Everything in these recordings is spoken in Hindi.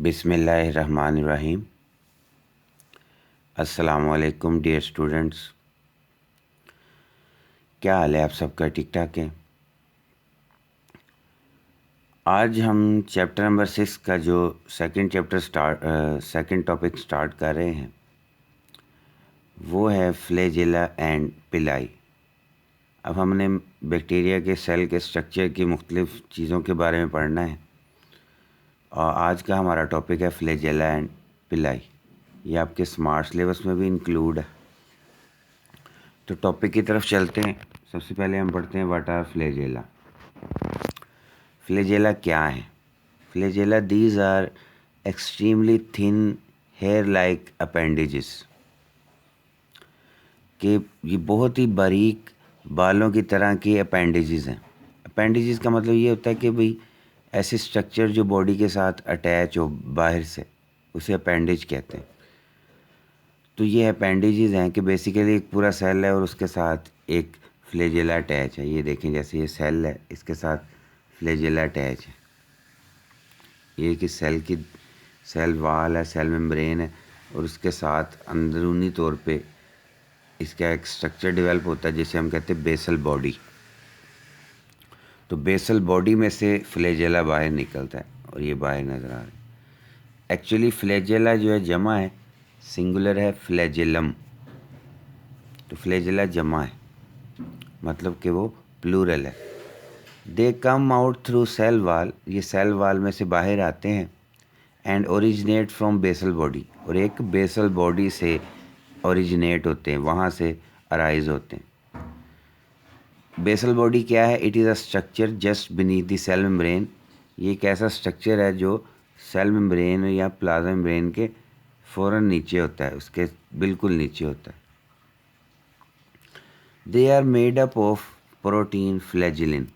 बिस्मिल्लाहिर्रहमानिर्रहीम। अस्सलामुअलैकुम डियर स्टूडेंट्स, क्या हाल है आप सबका? ठीक ठाक है। आज हम चैप्टर नंबर 6 का जो सेकंड टॉपिक स्टार्ट कर रहे हैं वो है फ्लैजेला एंड पिलाई। अब हमने बैक्टीरिया के सेल के स्ट्रक्चर की मुख्तलिफ़ चीज़ों के बारे में पढ़ना है और आज का हमारा टॉपिक है फ्लैजेला एंड पिलाई। ये आपके स्मार्ट सिलेबस में भी इंक्लूड है। तो टॉपिक की तरफ चलते हैं। सबसे पहले हम पढ़ते हैं व्हाट आर फ्लैजेला। फ्लैजेला क्या है? Flagella these are extremely thin hair like appendages, कि ये बहुत ही बारीक बालों की तरह के अपेंडेजेस हैं। अपेंडेजेस का मतलब ये होता है कि भाई ऐसे स्ट्रक्चर जो बॉडी के साथ अटैच हो बाहर से, उसे अपेंडेज कहते हैं। तो ये अपेंडेजेस हैं कि बेसिकली एक पूरा सेल है और उसके साथ एक फ्लैजेला अटैच है। ये देखें, जैसे ये सेल है, इसके साथ फ्लैजेला अटैच है। ये कि सेल वाल है, सेल मेम्ब्रेन है और उसके साथ अंदरूनी तौर पे इसका एक स्ट्रक्चर डेवलप होता है जिसे हम कहते हैं बेसल बॉडी। तो बेसल बॉडी में से फ्लैजेला बाहर निकलता है और ये बाहर नज़र आ रहा है। एक्चुअली फ्लैजेला जो है जमा है, सिंगुलर है फ्लैजेलम। तो फ्लैजेला जमा है, मतलब कि वो प्लूरल है। They come out through cell wall, ये सेल वाल में से बाहर आते हैं। And originate from basal body, और एक बेसल बॉडी से ओरिजिनेट होते हैं, वहाँ से अराइज होते हैं। बेसल बॉडी क्या है? It is a structure just beneath the cell membrane. ये एक ऐसा स्ट्रक्चर है जो सेल मेम्ब्रेन या प्लाज्मा मेम्ब्रेन के फ़ौरन नीचे होता है, उसके बिल्कुल नीचे होता है। They are made up of protein flagellin.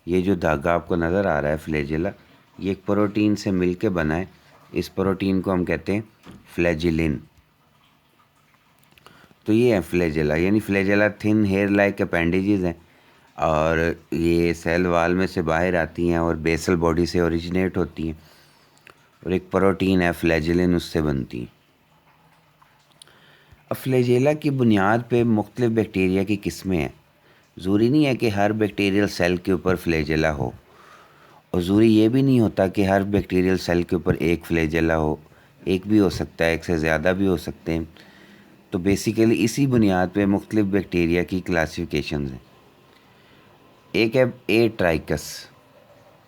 ये जो धागा आपको नज़र आ रहा है फ्लैजेला, ये एक प्रोटीन से मिलके बना है। इस प्रोटीन को हम कहते हैं फ्लैजिलिन। तो ये है फ्लैजेला, यानी flagella thin hair like appendages हैं और ये सेल वाल में से बाहर आती हैं और बेसल बॉडी से ओरिजिनेट होती हैं और एक प्रोटीन है फ्लैजिलिन, उससे बनती हैं। अब फ्लैजेला की बुनियाद पे मुख्तलिफ बैक्टीरिया की किस्में हैं। ज़रूरी नहीं है कि हर बैक्टीरियल सेल के ऊपर फ्लैजेला हो, और ज़रूरी ये भी नहीं होता कि हर बैक्टीरियल सेल के ऊपर एक फ्लैजेला हो। एक भी हो सकता है, एक से ज़्यादा भी हो सकते हैं। तो बेसिकली इसी बुनियाद पे मुख्तलिफ बैक्टीरिया की क्लासिफिकेशन हैं। एक है atrichous,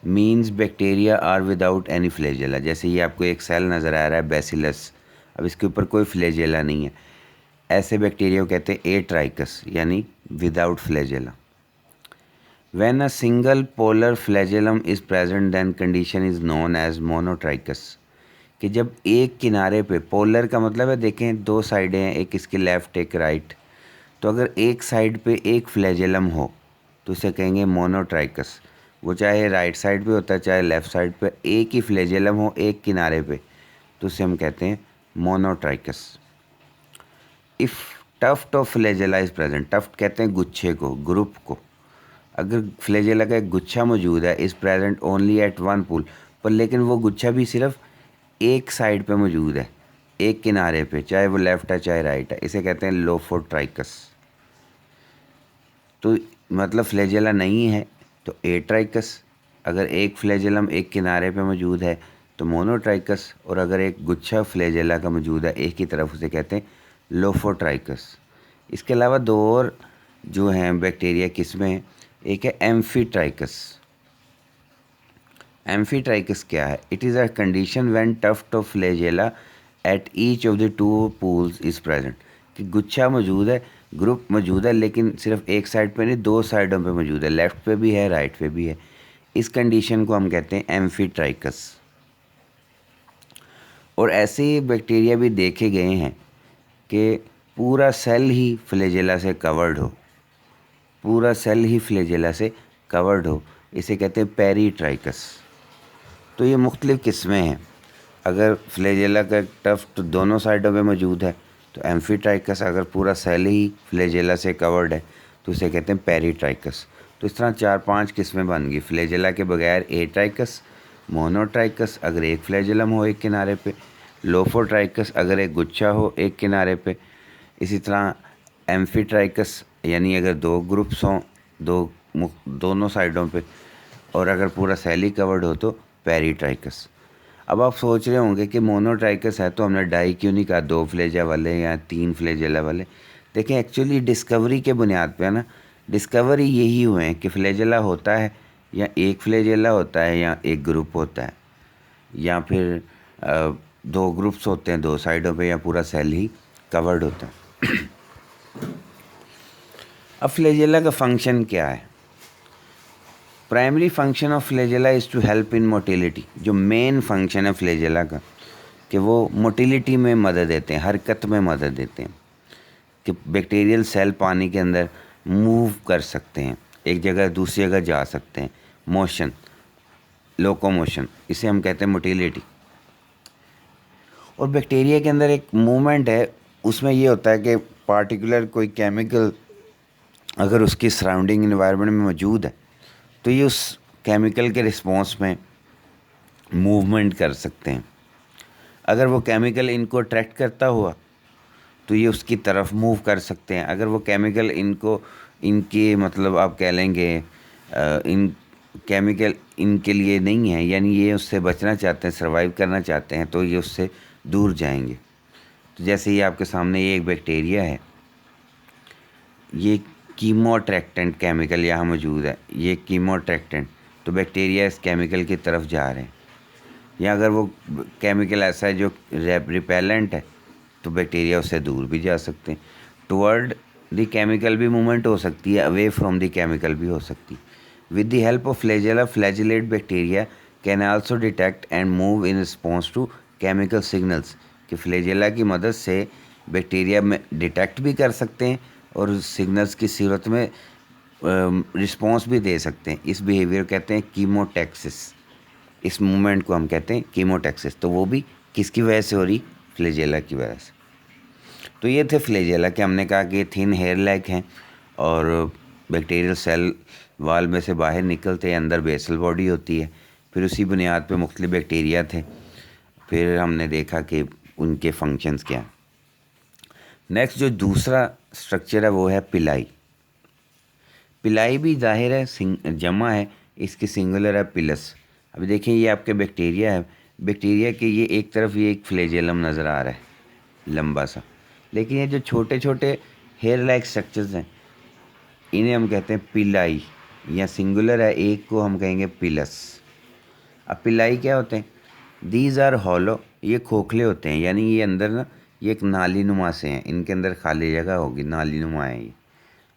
means bacteria are without any flagella. जैसे ये आपको एक सेल नज़र आ रहा है बैसिलस, अब इसके ऊपर कोई फ्लैजेला नहीं है, ऐसे बैक्टीरिया को कहते हैं ए ट्राइकस, यानी without flagella. When a single polar flagellum is present, then condition is known as monotrichous। कि जब एक किनारे पे, पोलर का मतलब है देखें दो साइडें हैं, एक इसकी लेफ़्ट एक राइट, तो अगर एक साइड पे एक फ्लैजेलम हो तो उसे कहेंगे मोनोट्राइकस। वो चाहे राइट साइड पे होता है चाहे लेफ़्ट साइड पे, एक ही फ्लैजेलम हो एक किनारे पे तो उसे हम कहते हैं monotrichous. If tuft of flagella is present, tuft कहते हैं गुच्छे को, ग्रुप को। अगर फ्लैजेला का एक गुच्छा मौजूद है, is present only at one pole, पर लेकिन वो गुच्छा भी सिर्फ एक साइड पे मौजूद है, एक किनारे पे, चाहे वो लेफ़्ट है चाहे राइट है, इसे कहते हैं लोफोट्राइकस। तो मतलब फ्लैजेला नहीं है तो एट्राइकस, अगर एक फ्लैजेलम एक किनारे पे मौजूद है तो मोनोट्राइकस, और अगर एक गुच्छा फ्लैजेला का मौजूद है एक ही तरफ, उसे कहते हैं लोफोट्राइकस। इसके अलावा दो और जो हैं बैक्टीरिया किस्में, एक है एम्फीट्राइकस। एम्फीट्राइकस क्या है? It is a condition when tuft of flagella at each of the two poles is present. कि गुच्छा मौजूद है, ग्रुप मौजूद है, लेकिन सिर्फ एक साइड पे नहीं, दो साइडों पे मौजूद है, लेफ़्ट पे भी है राइट पे भी है। इस कंडीशन को हम कहते हैं एम्फीट्राइकस। और ऐसे बैक्टीरिया भी देखे गए हैं कि पूरा सेल ही फ्लैजेला से कवर्ड हो, पूरा सेल ही फ्लैजेला से कवर्ड हो, इसे कहते हैं पेरीट्राइकस। तो ये मुख्तलिफ़ किस्में हैं। अगर फ्लैजेला का टफ्ट दोनों साइडों पे मौजूद है तो एम्फीट्राइकस, अगर पूरा सेल ही फ्लैजेला से कवर्ड है तो उसे कहते हैं पेरीट्राइकस। तो इस तरह 4-5 किस्में बन गई। फ्लैजेला के बगैर एट्राइकस, मोनोट्राइकस अगर एक फ्लैजेलम हो एक किनारे पे, लोफोट्राइकस अगर एक गुच्छा हो एक किनारे पे, इसी तरह एम्फीट्राइकस यानी अगर दो ग्रुप्स हों दोनों साइडों पे, और अगर पूरा सेल ही कवर्ड हो तो पेरीट्राइकस। अब आप सोच रहे होंगे कि मोनोट्राइकस है तो हमने डाई क्यों नहीं कहा, 2 फ्लैजा वाले या 3 फ्लैजेला वाले। देखें एक्चुअली डिस्कवरी के बुनियाद पे है ना, डिस्कवरी यही हुए हैं कि फ्लैजेला होता है या एक फ्लैजेला होता है या एक ग्रुप होता है, या फिर 2 ग्रुप्स होते हैं 2 साइडों पे, या पूरा सेल ही कवर्ड होता है। अब फ्लैजेला का फंक्शन क्या है? Primary function of flagella is to help in motility. जो मेन फंक्शन है फ्लैजेला का कि वो मोटिलिटी में मदद देते हैं, हरकत में मदद देते हैं, कि बैक्टीरियल सेल पानी के अंदर मूव कर सकते हैं, एक जगह दूसरी जगह जा सकते हैं, मोशन, लोकोमोशन, इसे हम कहते हैं मोटिलिटी। और बैक्टीरिया के अंदर एक मूवमेंट है, उसमें ये होता है कि पार्टिकुलर कोई केमिकल अगर उसकी सराउंडिंग इन्वायरमेंट में मौजूद है तो ये उस केमिकल के रिस्पॉन्स में मूवमेंट कर सकते हैं। अगर वो केमिकल इनको अट्रैक्ट करता हुआ तो ये उसकी तरफ मूव कर सकते हैं। अगर वो केमिकल इनके मतलब आप कह लेंगे इन केमिकल इनके लिए नहीं है, यानी ये उससे बचना चाहते हैं, सर्वाइव करना चाहते हैं, तो ये उससे दूर जाएंगे। तो जैसे ये आपके सामने ये एक बैक्टीरिया है, ये कीमोअट्रैक्टेंट केमिकल यहाँ मौजूद है, ये कीमोअट्रैक्टेंट, तो बैक्टीरिया इस केमिकल की तरफ जा रहे हैं। या अगर वो केमिकल ऐसा है जो रिपेलेंट है तो बैक्टीरिया उससे दूर भी जा सकते हैं। टुवर्ड द केमिकल भी मूवमेंट हो सकती है, अवे फ्रॉम द केमिकल भी हो सकती है। With the help of flagella, flagellate bacteria can also detect and move in response to chemical signals. कि फ्लैजेला की मदद से बैक्टीरिया में डिटेक्ट भी कर सकते हैं और सिग्नल्स की सूरत में रिस्पॉन्स भी दे सकते हैं। इस बिहेवियर कहते हैं कीमोटैक्सिस। इस मूवमेंट को हम कहते हैं कीमोटैक्सिस। तो वो भी किसकी वजह से हो रही? फ्लैजेला की वजह से। तो ये थे फ्लैजेला के, हमने कहा कि थिन हेयर लाइक हैं और बैक्टीरियल सेल वाल में से बाहर निकलते हैं, अंदर बेसल बॉडी होती है। फिर उसी बुनियाद पे मुख्तलिफ बैक्टीरिया थे। फिर हमने देखा कि उनके फंक्शंस क्या हैं। नेक्स्ट जो दूसरा स्ट्रक्चर है वो है पिलाई। पिलाई भी ज़ाहिर है जमा है, इसकी सिंगुलर है पिलस। अभी देखें ये आपके बैक्टीरिया है, बैक्टीरिया के ये एक तरफ ये एक फ्लैजेलम नज़र आ रहा है लंबा सा, लेकिन ये जो छोटे छोटे हेयर लाइक स्ट्रक्चर्स हैं इन्हें हम कहते हैं पिलाई, या सिंगुलर है एक को हम कहेंगे पिलस। अब पिलाई क्या होते हैं? दीज आर हॉलो, ये खोखले होते हैं, यानी ये अंदर ना ये एक नाली नुमा से हैं, इनके अंदर खाली जगह होगी, नाली नुमा है ये।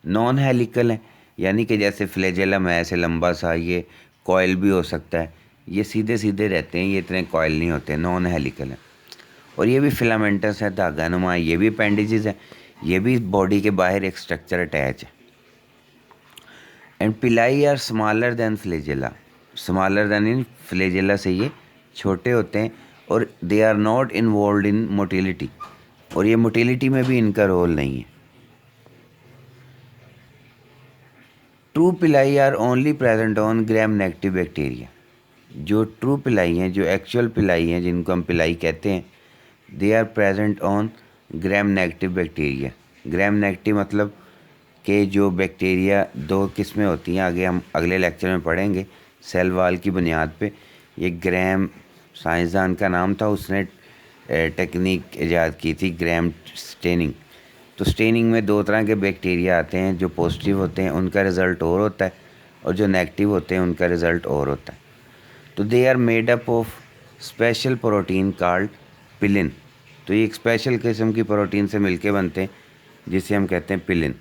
नॉन हेलिकल है, यानी कि जैसे फ्लैजेलम है ऐसे लंबा सा, ये कॉयल भी हो सकता है। ये सीधे सीधे रहते हैं, ये इतने कॉयल नहीं होते, नॉन हेलिकल है। और ये भी फिलामेंटस है, धागा नुमा है, ये भी अपेंडिजेस है, ये भी बॉडी के बाहर एक स्ट्रक्चर अटैच है। And pili are smaller than flagella, smaller than इन फ्लैजेला से ये छोटे होते हैं, और they are not involve in motility, और ये मोटिलिटी में भी इनका रोल नहीं है। True pili are only present on gram negative bacteria. जो ट्रू पिलाई हैं, जो एक्चुअल पिलाई हैं, जिनको हम पिलाई कहते हैं, they are present on gram negative bacteria. Gram negative मतलब कि जो बैक्टीरिया 2 किस्में होती हैं, आगे हम अगले लेक्चर में पढ़ेंगे सेल वाल की बुनियाद पे। ये ग्राम साइंसदान का नाम था, उसने टेक्निक ईजाद की थी ग्राम स्टेनिंग। तो स्टेनिंग में 2 तरह के बैक्टीरिया आते हैं, जो पॉजिटिव होते हैं उनका रिज़ल्ट और होता है, और जो नेगेटिव होते हैं उनका रिज़ल्ट और होता है। तो they are made up of special protein called pilin. तो ये एक स्पेशल किस्म की प्रोटीन से मिलके बनते हैं जिसे हम कहते हैं पिलिन।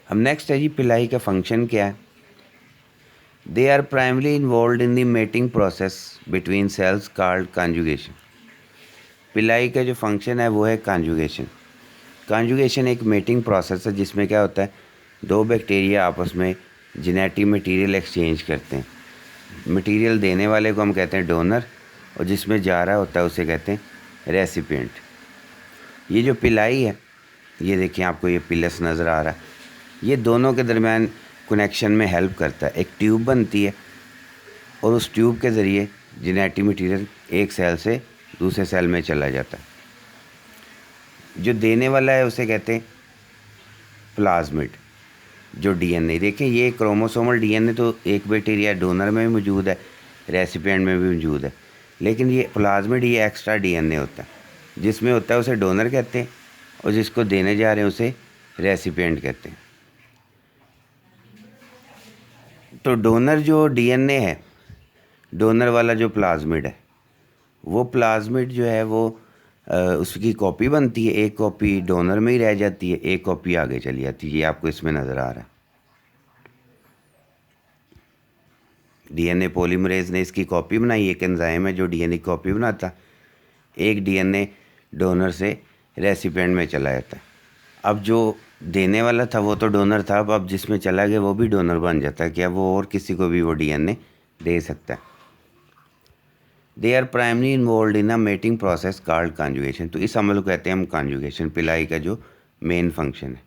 अब नेक्स्ट है जी पिलाई का फंक्शन क्या है? They are primary involve in the mating process between cells called conjugation. Pili का जो फंक्शन है वो है कॉन्जुगेशन। कॉन्जुगेशन एक मेटिंग प्रोसेस है जिसमें क्या होता है, 2 बैक्टीरिया आपस में जेनेटिक मटेरियल एक्सचेंज करते हैं। मटेरियल देने वाले को हम कहते हैं डोनर, और जिसमें जा रहा होता है उसे कहते हैं रेसिपिएंट। ये जो पिलाई है, ये देखिए आपको ये पिलस नज़र आ रहा है, ये दोनों के दरमियान कनेक्शन में हेल्प करता है। एक ट्यूब बनती है और उस ट्यूब के ज़रिए जेनेटिक मटेरियल एक सेल से दूसरे सेल में चला जाता है। जो देने वाला है उसे कहते हैं प्लाज्मिड। जो डीएनए, देखें ये क्रोमोसोमल डीएनए तो एक बैक्टीरिया डोनर में भी मौजूद है, रेसिपिएंट में भी मौजूद है, लेकिन ये प्लाज्मिड ये एक्स्ट्रा डीएनए होता है। जिसमें होता है उसे डोनर कहते हैं और जिसको देने जा रहे हैं उसे रेसिपिएंट कहते हैं। तो डोनर जो डीएनए है, डोनर वाला जो प्लाज्मिड है, वो प्लाज्मिड जो है वो उसकी कॉपी बनती है, एक कॉपी डोनर में ही रह जाती है, एक कॉपी आगे चली जाती है। ये आपको इसमें नज़र आ रहा है। डीएनए पॉलीमरेज ने इसकी कॉपी बनाई, एक एंजाइम है जो डीएनए की कॉपी बनाता, एक डीएनए डोनर से रेसिपिएंट में चला जाता है। अब जो देने वाला था वो तो डोनर था, अब जिसमें चला गया वो भी डोनर बन जाता है कि अब वो और किसी को भी वो डीएनए दे सकता है। They are primary involve in a mating process called conjugation. तो इस अमल को कहते हैं हम कॉन्जुगेशन। पिलाई का जो मेन फंक्शन है।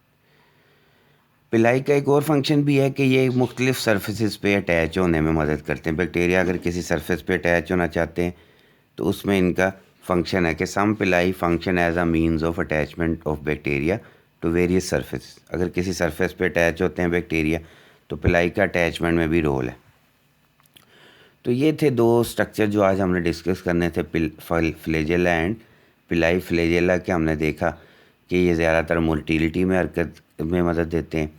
पिलाई का एक और फंक्शन भी है कि ये मुख्तलिफ सर्फेसिस पे अटैच होने में मदद करते हैं। बैक्टीरिया अगर किसी सरफेस पे अटैच होना चाहते हैं तो उसमें इनका फंक्शन है कि some pili function as a means of attachment of bacteria to various surface. अगर किसी सरफेस पे अटैच होते हैं बैक्टीरिया तो पिलाई का अटैचमेंट में भी रोल है। तो ये थे दो स्ट्रक्चर जो आज हमने डिस्कस करने थे, फ्लैजेला एंड पिलाई। फ्लैजेला के हमने देखा कि ये ज़्यादातर मोटिलिटी में हरकत में मदद देते हैं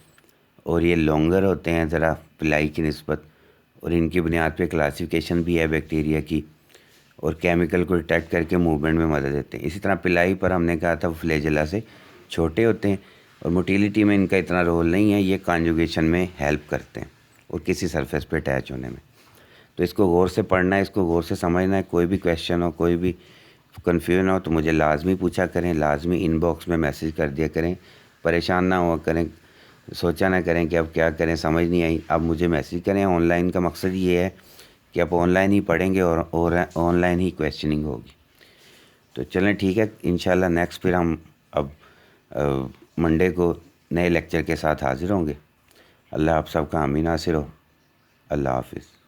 और ये लॉन्गर होते हैं ज़रा पिलाई की निस्बत, और इनकी बुनियाद पे क्लासिफिकेशन भी है बैक्टीरिया की, और केमिकल को डिटेक्ट करके मूवमेंट में मदद देते हैं। इसी तरह पिलाई पर हमने कहा था फ्लैजेला से छोटे होते हैं और मोटिलिटी में इनका इतना रोल नहीं है, ये कॉन्जुगेशन में हेल्प करते हैं और किसी सरफेस पे अटैच होने में। तो इसको गौर से पढ़ना है, इसको गौर से समझना है। कोई भी क्वेश्चन हो, कोई भी कन्फ्यूजन हो तो मुझे लाजमी पूछा करें, लाजमी इनबॉक्स में मैसेज कर दिया करें। परेशान ना हुआ करें, सोचा ना करें कि अब क्या करें, समझ नहीं आई, अब मुझे मैसेज करें। ऑनलाइन का मकसद ये है कि आप ऑनलाइन ही पढ़ेंगे और ऑनलाइन ही क्वेश्चनिंग होगी। तो चलें ठीक है, इंशाल्लाह नेक्स्ट फिर हम अब मंडे को नए लेक्चर के साथ हाज़िर होंगे। अल्लाह आप सबका आमीन नासिर हो। अल्लाह हाफिज़।